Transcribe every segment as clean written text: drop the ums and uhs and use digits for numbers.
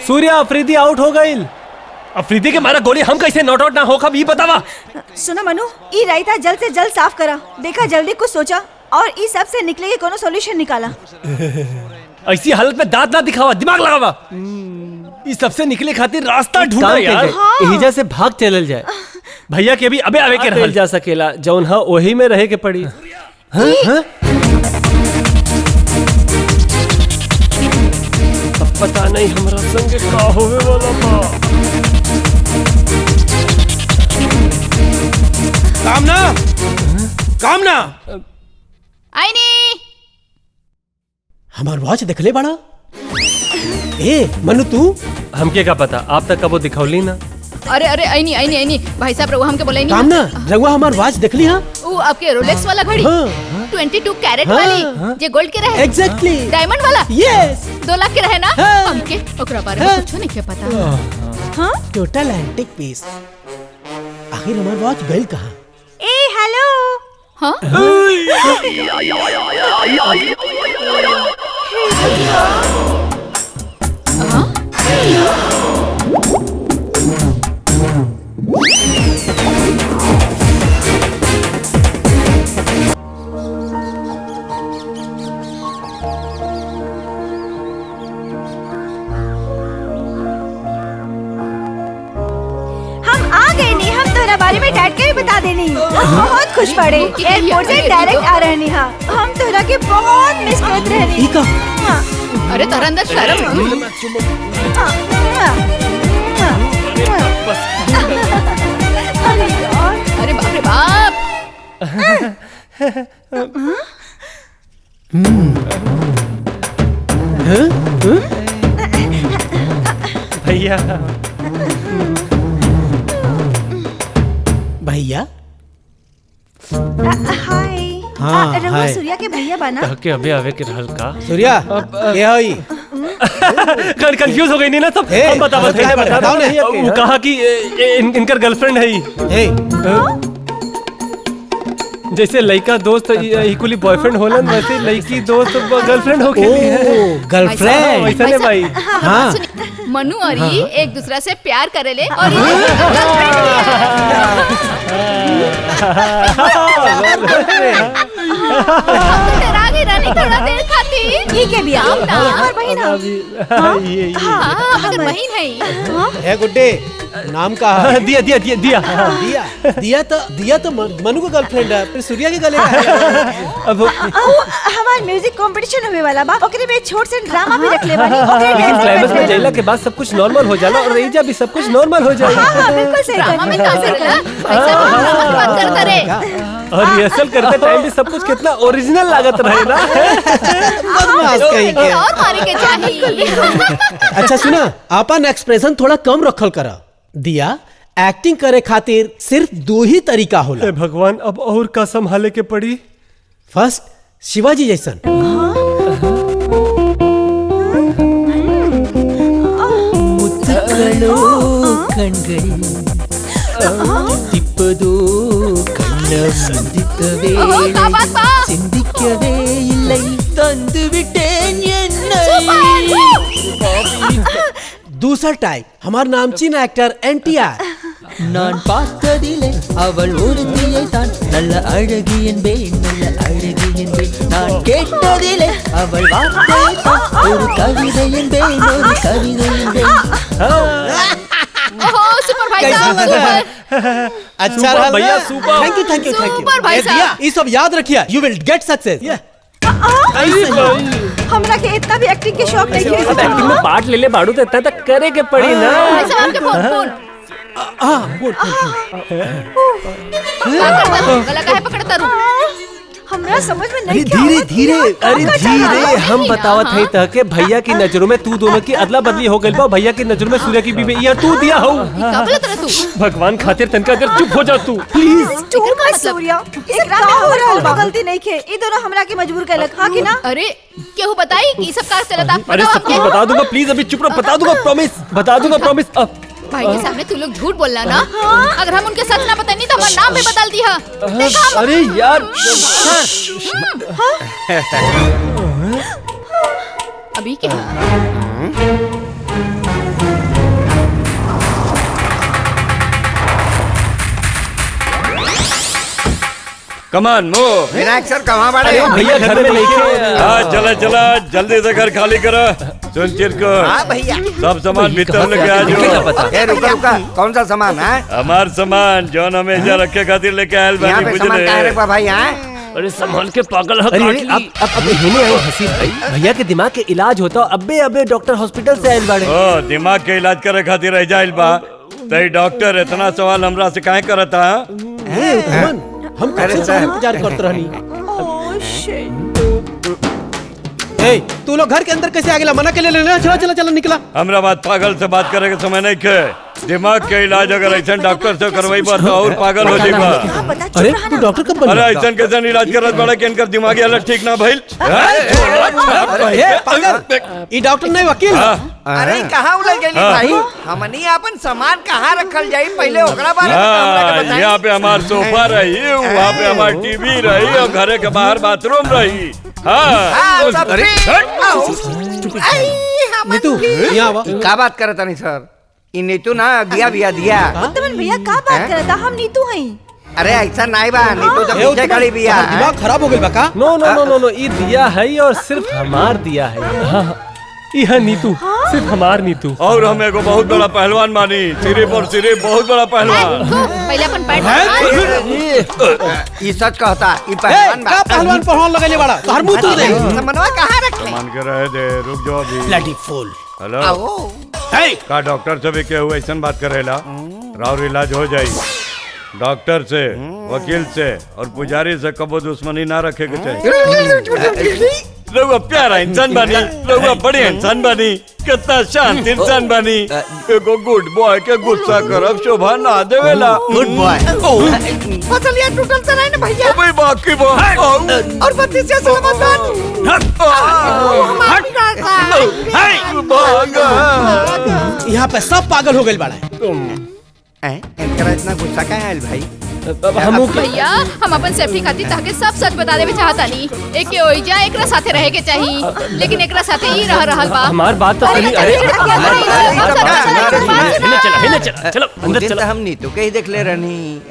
Surya Afridi out हो गई। अफरीदी के मारा गोली हम कैसे नॉट आउट ना हो कब ये बतावा। सुनो मनु, ई रायता जल्द से जल्द साफ करा। देखा जल्दी कुछ सोचा और ई सब से निकले के कोनो सॉल्यूशन निकाला। ऐसी हालत में दांत ना दिखावा, दिमाग लगावा। इस सबसे निकले खातिर रास्ता ढूंढा यार। एहिजा से भाग चलल जाए। भैया के भी अबे आवे के रहल जा सकेला जौन हा वही में रहे के पड़ी। अब पता नहीं हमरा संग का होवे वाला बा। कामना आईनी हमार वॉच देखले बड़ा। ए मनु तू हमके का पता, आप तक कबो दिखौली ना। अरे अरे आईनी आईनी आईनी भाई साहब रघुआ हमके बोले नहीं। कामना रघुआ हमार वॉच देखली हां। वो आपके रोलेक्स वाला घड़ी 22 कैरेट वाली जे गोल्ड के रहे। एग्जैक्टली डायमंड वाला। यस 2 लाख के रहे ना। हमके ओकरा बारे में कुछ नहीं पता। हां टोटल एंटिक पीस। आखिर हमार वॉच गइल कहां? ए हेलो। हाँ बारे में डैड के भी बता देनी। हम बहुत खुश पड़े। एयरपोर्ट से डायरेक्ट आ रहे हैं। हम तोरा के बहुत मिस करत रहनी। अरे तोरा अंदर शर्म अरे बाप रे बाप। भैया भैया हाय। हाँ, रघुआ सूर्या के भैया बना। के अबे आवे के रहल का। सूर्या ये होई कंफ्यूज हो गई नहीं ना सब। हम बताओ नहीं। वो कहा कि इनकर गर्लफ्रेंड है। जैसे लड़का दोस्त इक्वली बॉयफ्रेंड होलन वैसे लड़की दोस्त गर्लफ्रेंड हो गई। गर्लफ्रेंड वैसा नहीं भाई। हाँ मनु और ये एक दूसरा से प्यार करेले और थोड़ा देर खातिर ये के भी आओ ना और बहन हां बहन है। ए गुड्डे नाम का दिया दिया दिया दिया दिया तो मनु का गर्लफ्रेंड है फिर सूर्या के गले का। अब हमार म्यूजिक कंपटीशन होने वाला बा। ओकरे में छोट से ड्रामा भी रखले बानी। क्लाइमेक्स में जाइला के बाद सब कुछ नॉर्मल हो जाला और रही जा भी सब कुछ नॉर्मल हो जाएगा। हां बिल्कुल सही। ड्रामा में का असर बात करता रे और रिहर्सल करते टाइम भी सब कुछ कितना ओरिजिनल लागत रहे ना। बदमाश कहीं के और मारे के चाहिए। अच्छा सुना अपन एक्सप्रेशन थोड़ा कम रखल करा। दिया एक्टिंग करे खातिर सिर्फ 2 ही तरीका होला। भगवान अब और का संभाले के पड़ी। फर्स्ट शिवाजी जैसन। मुत्तकलो कण्गळि तिप्पदो कण्णं सिंदिकवे सिंदिकवे इल्लै तंदु विटेन एन्नै। दूसरा टाइप हमार नामचीन एक्टर NTR। நான் பார்த்ததிலே அவள் ஒருத்தியை தான் நல்ல அழகி என்பேன் நல்ல அழகி என்பேன் நான் கேட்டதிலே அவள் வார்த்தையை தான் ஒரு கவிதை என்பேன் ஒரு கவிதை என்பேன்। ओहो सुपर भाई साहब सुपर। अच्छा रहा भैया सुपर। थैंक यू सुपर भाई साहब। ये सब याद रखिए यू विल गेट सक्सेस। हमरा के इतना भी एक्टिंग के शौक नहीं है। अब एक्टिंग में पार्ट ले ले बाड़ू तो इतना तक करे के पड़ी ना। भाई साहब के फोन गला काहे पकड़ता रू। हमरा समझ में नहीं। धीरे धीरे अरे धीरे हम बतावत है त के भैया की नजरों में तू दोनों की अदला बदली हो गई बा। भैया की नजरों में सूर्या की बीवी या तू दिया हो। का बोलत रह तू। भगवान खातिर तनका अगर चुप हो जा तू प्लीज। तू का सूर्या एकरा में हो रहल बा। गलती नहीं खे। ई दोनों हमरा के मजबूर कैलक। हां कि ना। अरे केहू बताई कि सब का चलता। अरे सब कुछ बता दूंगा प्लीज। अभी चुप रहो बता दूंगा प्रॉमिस बता दूंगा प्रॉमिस। भाई के सामने तू लोग झूठ बोलना ना। अगर हम उनके सच ना बताए नहीं तो हमारा नाम भी बदल दिया। अरे यार अभी क्या कमान मूव। विनायक सर कहाँ बड़े? भैया घर में लेके हाँ चला चला जल्दी से घर खाली करो। सुन चिरको, हाँ भैया। सब सामान भीतर लेके आ जाओ। ए रुका रुका, कौन सा सामान है? हमार सामान जौन हमेशा रखे खातिर लेके आयल यहाँ बानी पे सामान कहाँ बुझले। रखा भाई? यहाँ अरे संभाल के पागल हो। अरे अब हिने आए हसीब भाई, भैया के दिमाग के इलाज होता अबे डॉक्टर हॉस्पिटल से आयल बाड़े। ओ दिमाग के इलाज करे खातिर रह जाइल बा। तई डॉक्टर इतना सवाल हमरा से काहे करता? हम कैसे से इंतजार करते रहनी। Oh shit. ए तू लोग घर के अंदर कैसे आ गेला? मना के ले लेना। चला चला निकला। हमरा बात पागल से बात करे के समय नहीं खे। दिमाग के इलाज अगर ऐसा डॉक्टर से करवाई बार तो और पागल हो जाएगा। अरे तू डॉक्टर कब बन अरे ऐसा कैसे इलाज करत बड़ा कि इनकर दिमागी हालत ठीक ना भइल। ई डॉक्टर नहीं वकील। अरे कहाँ उलझ गई भाई? हमनी अपन सामान कहाँ रखल जाई पहले ओकरा बारे में हमरा के बताई। यहाँ पे हमार सोफा रही, वहाँ पे हमार टीवी रही और घरे के बाहर बाथरूम रही। हाँ सब नीतू यहाँ आवा। का बात करता नहीं सर? इ नीतू ना दिया दिया। उत्तमन भैया का बात करता? हम नीतू हई। अरे ऐसा नहीं बा, नीतू तो पीछे खड़ी बिया। दिमाग खराब हो गई बा का? नो ई दिया है और सिर्फ हमार दिया है। यह नीतू सिर्फ हमार नीतू। और हम एगो बहुत बड़ा पहलवान मानी, सिर्फ और सिर्फ बहुत बड़ा पहलवान। पहले अपन पैर ये सच कहता, ये पहलवान बा। पहलवान पहलवान लगेले बड़ा तोहर मुंह तू दे। सामानवा कहाँ रखे? मान के रहे दे, रुक जाओ अभी। Bloody fool. हेलो आओ। का डॉक्टर से भी क्या हुआ ऐसा बात करेला? राउर इलाज हो जाई। डॉक्टर से, वकील से और पुजारी से कबो दुश्मनी ना रखे के चाहिए। लोग प्यारा इंसान बनी, लोग बढ़िया इंसान बनी, कितना शांत इंसान बनी। एगो गुड बॉय के गुस्सा करब शोभा ना देवेला। Good boy. फसलिया टूटल से नहीं ना भैया? अबे बाकी बा और बत्ती से यहाँ पे सब पागल हो गए बड़ा। इनका इतना गुस्सा क्या है भाई? भैया हम अपन सेफ्टी खातिर ताके सब सच बता देवे चाहता नहीं। एक के ओइजा एकरा साथे रहे के चाहिए, लेकिन एकरा साथे ही रह रहल बा। हमार बात तो सुनी। अरे चला चलो अंदर चला। हम नीतू के ही देख ले रहनी।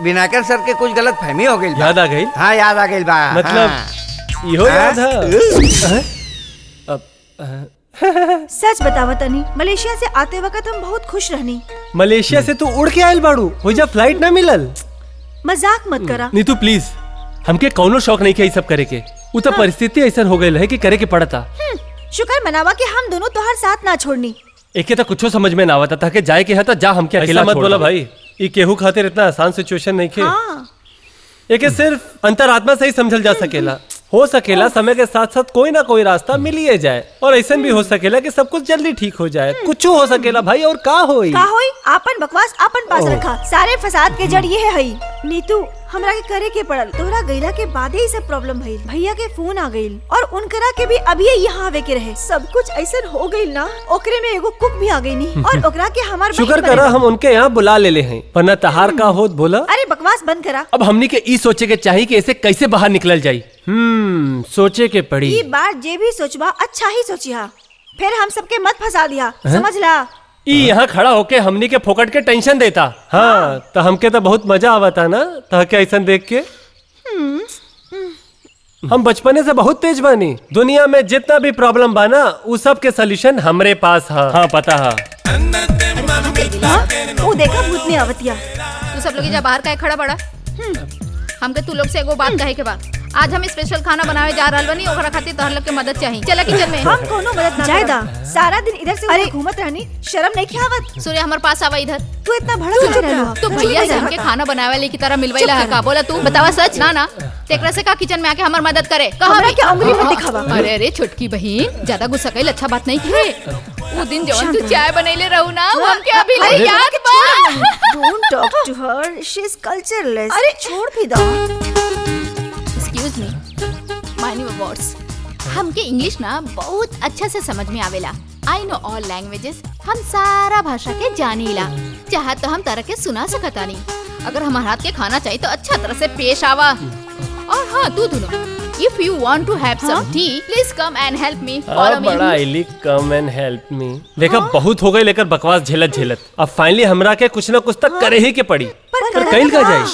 विनायकर सर के कुछ गलत फहमी हो गई। याद आ गई? हाँ याद आ गई बा। मतलब इहो याद है। सच बतावा तनी, मलेशिया से आते वक्त हम बहुत खुश रहनी। मलेशिया से तू उड़ के आयल बाड़ू, हो जा फ्लाइट ना मिलल। मजाक मत करा। नीतू प्लीज, हमके कौनो शौक नहीं किया सब करे के। उ तो परिस्थिति ऐसा हो गई है कि करे के पड़ता। शुक्र मनावा कि हम दोनों तोहर साथ ना छोड़नी। एके तो कुछो समझ में ना आवता था कि जाए के है तो जा, हमके अकेला मत बोला भाई। ई केहू खातिर इतना आसान सिचुएशन नहीं खे। एके सिर्फ अंतरात्मा से ही समझल जा सकेला। हो सकेला समय के साथ साथ कोई ना कोई रास्ता मिल ही जाए, और ऐसा भी हो सकेला कि सब कुछ जल्दी ठीक हो जाए। कुछ हो सकेला भाई, और का होई? आपन बकवास आपन पास रखा। सारे फसाद के जड़ ये है। नीतू हमरा के करे के पड़ल। तोहरा गईला के बाद ही सब प्रॉब्लम भइल। भैया के फोन आ गइल और उनकरा के भी अभी यहाँ आवे के रहे। सब कुछ ऐसा हो गइल ना, ओकरे में एगो कुक भी आ गई नी और ओकरा के हमार शुक्र करा हम उनके यहाँ बुला ले हैं, वरना तहार का होत बोला। अरे बकवास बंद करा। अब हमनी के ई सोचे के चाहिए कि ऐसे कैसे बाहर निकल जाई। सोचे के पड़ी। ई बार जे भी सोचबा अच्छा ही सोचिया, फिर हम सबके मत फंसा दिया। समझ ला। ई यहाँ खड़ा होके हमनी के फोकट के टेंशन देता। हाँ तो हमके तो बहुत मजा आवता ना तहके ऐसा देख के। हम बचपने से बहुत तेज बानी। दुनिया में जितना भी प्रॉब्लम बाना उ सब के सोल्यूशन हमरे पास है। हाँ पता है। वो देखा भूतनी आवतिया। तू सब लोग जा बाहर काहे खड़ा बड़ा? हमके तू लोग से एगो बात कहे के बा। आज हम स्पेशल खाना बनावे जा रहल बनी, ओकरा खातिर तोहर लोग के मदद चाहिए। चला किचन में। हम कोनो मदद ना जायदा। सारा दिन इधर से उधर घूमत रहनी, शर्म नहीं खियावत? सूर्य हमारे पास आवा इधर। तू इतना भड़क रहला तो भैया से हमके खाना बनावे वाले की तरह मिलवाइला है का? बोला तू बतावा सच। ना ना तेकरा से का किचन में आके हमार मदद करे। हमरा के अंगुली मत दिखावा। अरे अरे छोटकी बहन, ज्यादा गुस्सा कइल अच्छा बात नहीं थे। वो दिन जवन तू चाय बनैले रहू ना, वो हमके अभी ले याद बा। Don't talk to her, she is cultureless. अरे छोड़ भी दो। Excuse me, my new words. हमके इंग्लिश ना बहुत अच्छा से समझ में आवेला। I know all languages. हम सारा भाषा के जानीला। चाहे तो हम तरह के सुना सकता नहीं। अगर हमारे हाथ के खाना चाहिए तो अच्छा तरह से पेश आवा। और हाँ तू दोनों, if you want to have some tea, please come and help me. Follow me. बड़ा आईली come and help me। देखा बहुत हो गई लेकर बकवास झेलत। अब फाइनली हमरा के कुछ ना कुछ तक करे ही के पड़ी। पर कइल का जाए?